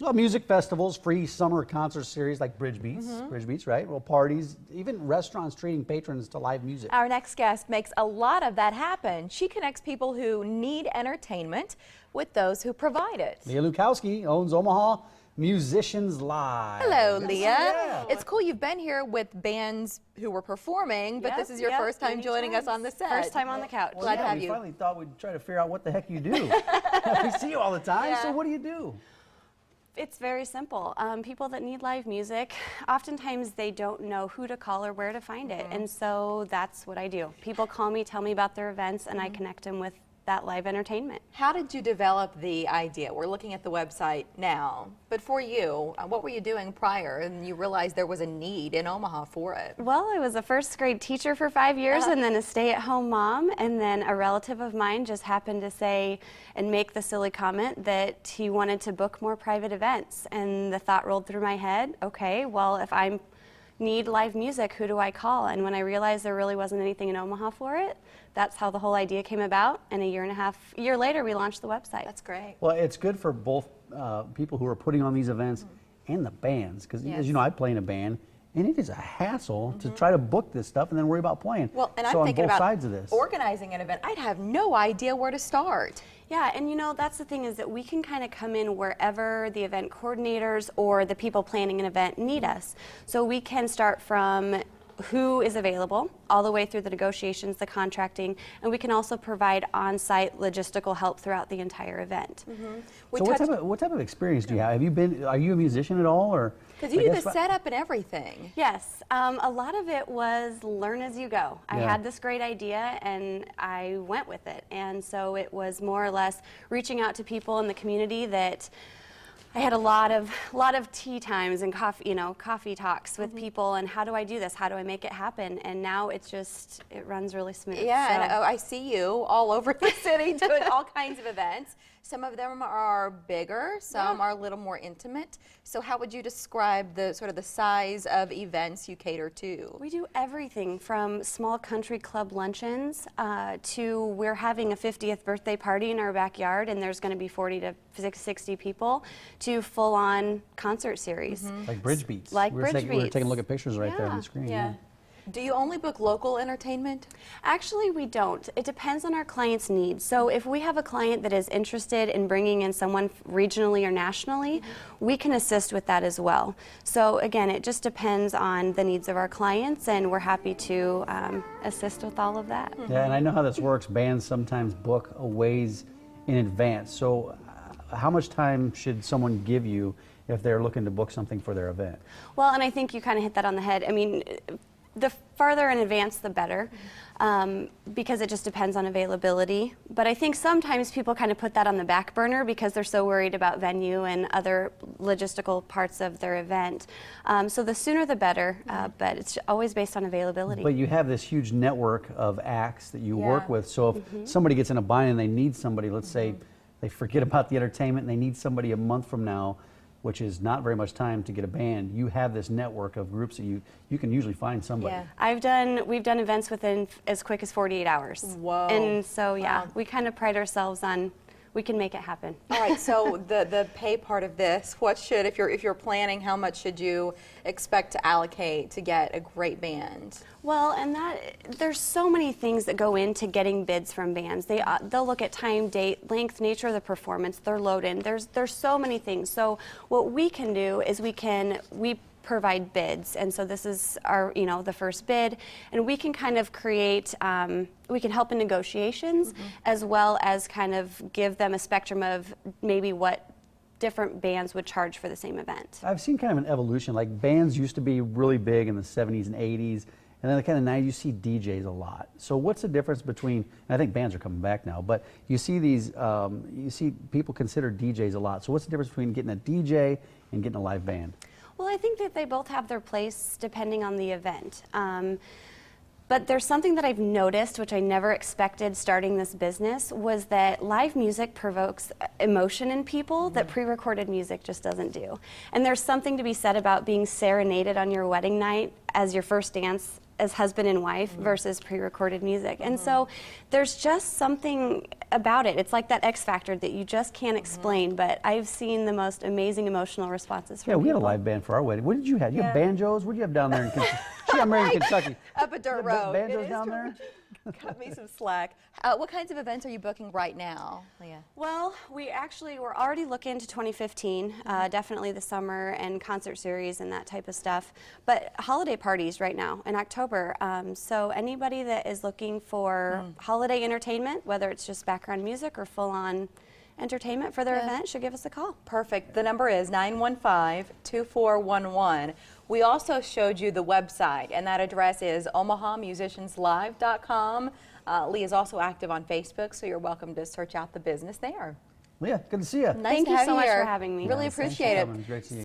Well, music festivals, free summer concert series like Bridge Beats, right? Well, parties, even restaurants treating patrons to live music. Our next guest makes a lot of that happen. She connects people who need entertainment with those who provide it. Leah Lukowski owns Omaha Musicians Live. Hello, Leah. Yeah. It's cool you've been here with bands who were performing, but this is your first time joining us on the set. First time on the couch. Well, Glad to have we you. finally thought we'd try to figure out what the heck you do. We see you all the time, so what do you do? It's very simple. People that need live music, oftentimes they don't know who to call or where to find it, and so that's what I do. People call me, tell me about their events, and I connect them with that live entertainment. How did you develop the idea? We're looking at the website now, but for you, what were you doing prior and you realized there was a need in Omaha for it? Well, I was a first grade teacher for 5 years and then a stay-at-home mom, and then a relative of mine just happened to say and make the silly comment that he wanted to book more private events, and the thought rolled through my head, okay, well, if I need live music, who do I call? And when I realized there really wasn't anything in Omaha for it, that's how the whole idea came about, and a year later we launched the website. That's great. Well, it's good for both people who are putting on these events and the bands, because as you know, I play in a band, and it is a hassle to try to book this stuff and then worry about playing. Well, and so I'm thinking on both about sides of this. organizing an event. I'd have no idea where to start. Yeah, and you know, that's the thing, is that we can kind of come in wherever the event coordinators or the people planning an event need us. So we can start from who is available all the way through the negotiations, the contracting, and we can also provide on-site logistical help throughout the entire event. So what type of experience do you have? Are you a musician at all, or? Because you do the setup and everything. Yes, a lot of it was learn as you go. I had this great idea and I went with it, and so it was more or less reaching out to people in the community that I had a lot of tea times and coffee talks with people, and how do I do this? How do I make it happen? And now it runs really smooth. Yeah, so. and I see you all over the city doing all kinds of events. Some of them are bigger, some are a little more intimate. So how would you describe the sort of the size of events you cater to? We do everything from small country club luncheons to we're having a 50th birthday party in our backyard and there's going to be 40 to 60 people, to full-on concert series. Like Bridge Beats. Like we Bridge were Beats. taking a look at pictures right there on the screen. Yeah. Do you only book local entertainment? Actually, we don't. It depends on our client's needs. So if we have a client that is interested in bringing in someone regionally or nationally, we can assist with that as well. So again, it just depends on the needs of our clients, and we're happy to assist with all of that. Yeah, and I know how this works. Bands sometimes book a ways in advance. So how much time should someone give you if they're looking to book something for their event? Well, and I think you kind of hit that on the head. I mean, the farther in advance, the better, because it just depends on availability. But I think sometimes people kind of put that on the back burner because they're so worried about venue and other logistical parts of their event. So the sooner the better, but it's always based on availability. But you have this huge network of acts that you work with. So if somebody gets in a bind and they need somebody, let's say they forget about the entertainment and they need somebody a month from now, which is not very much time to get a band, you have this network of groups that you can usually find somebody. Yeah, we've done events within as quick as 48 hours. Whoa. And so we kind of pride ourselves on we can make it happen. All right, so the pay part of this, if you're planning, how much should you expect to allocate to get a great band? Well, and there's so many things that go into getting bids from bands. They'll look at time, date, length, nature of the performance, their load in. There's so many things. So what we can do is we provide bids, and so this is our the first bid, and we can kind of create we can help in negotiations as well as kind of give them a spectrum of maybe what different bands would charge for the same event. I've seen kind of an evolution. Like bands used to be really big in the 70s and 80s, and then the kind of 90s you see DJs a lot. So what's the difference between, and I think bands are coming back now, but you see you see people consider DJs a lot. So what's the difference between getting a DJ and getting a live band? Well, I think that they both have their place depending on the event. But there's something that I've noticed, which I never expected starting this business, was that live music provokes emotion in people that pre-recorded music just doesn't do. And there's something to be said about being serenaded on your wedding night as your first dance as husband and wife versus pre-recorded music. And so there's just something about it. It's like that X factor that you just can't explain, but I've seen the most amazing emotional responses from Yeah, we had a people. live band for our wedding. What did you have? You have Yeah. banjos? What did you have down there in Kentucky? She got married in Kentucky. Up a dirt road. It Banjos is down true. there? Cut me some slack. What kinds of events are you booking right now, Leah? Well, we're already looking to 2015, definitely the summer and concert series and that type of stuff. But holiday parties right now in October. So anybody that is looking for holiday entertainment, whether it's just background music or full-on entertainment for their event, should give us a call. Perfect. The number is 915-2411. We also showed you the website, and that address is omahamusicianslive.com. Leah is also active on Facebook, so you're welcome to search out the business there. Leah, good to see you. Nice Thank to you have so much here. for having me. Really Thanks for appreciate it. coming. It's great to see you.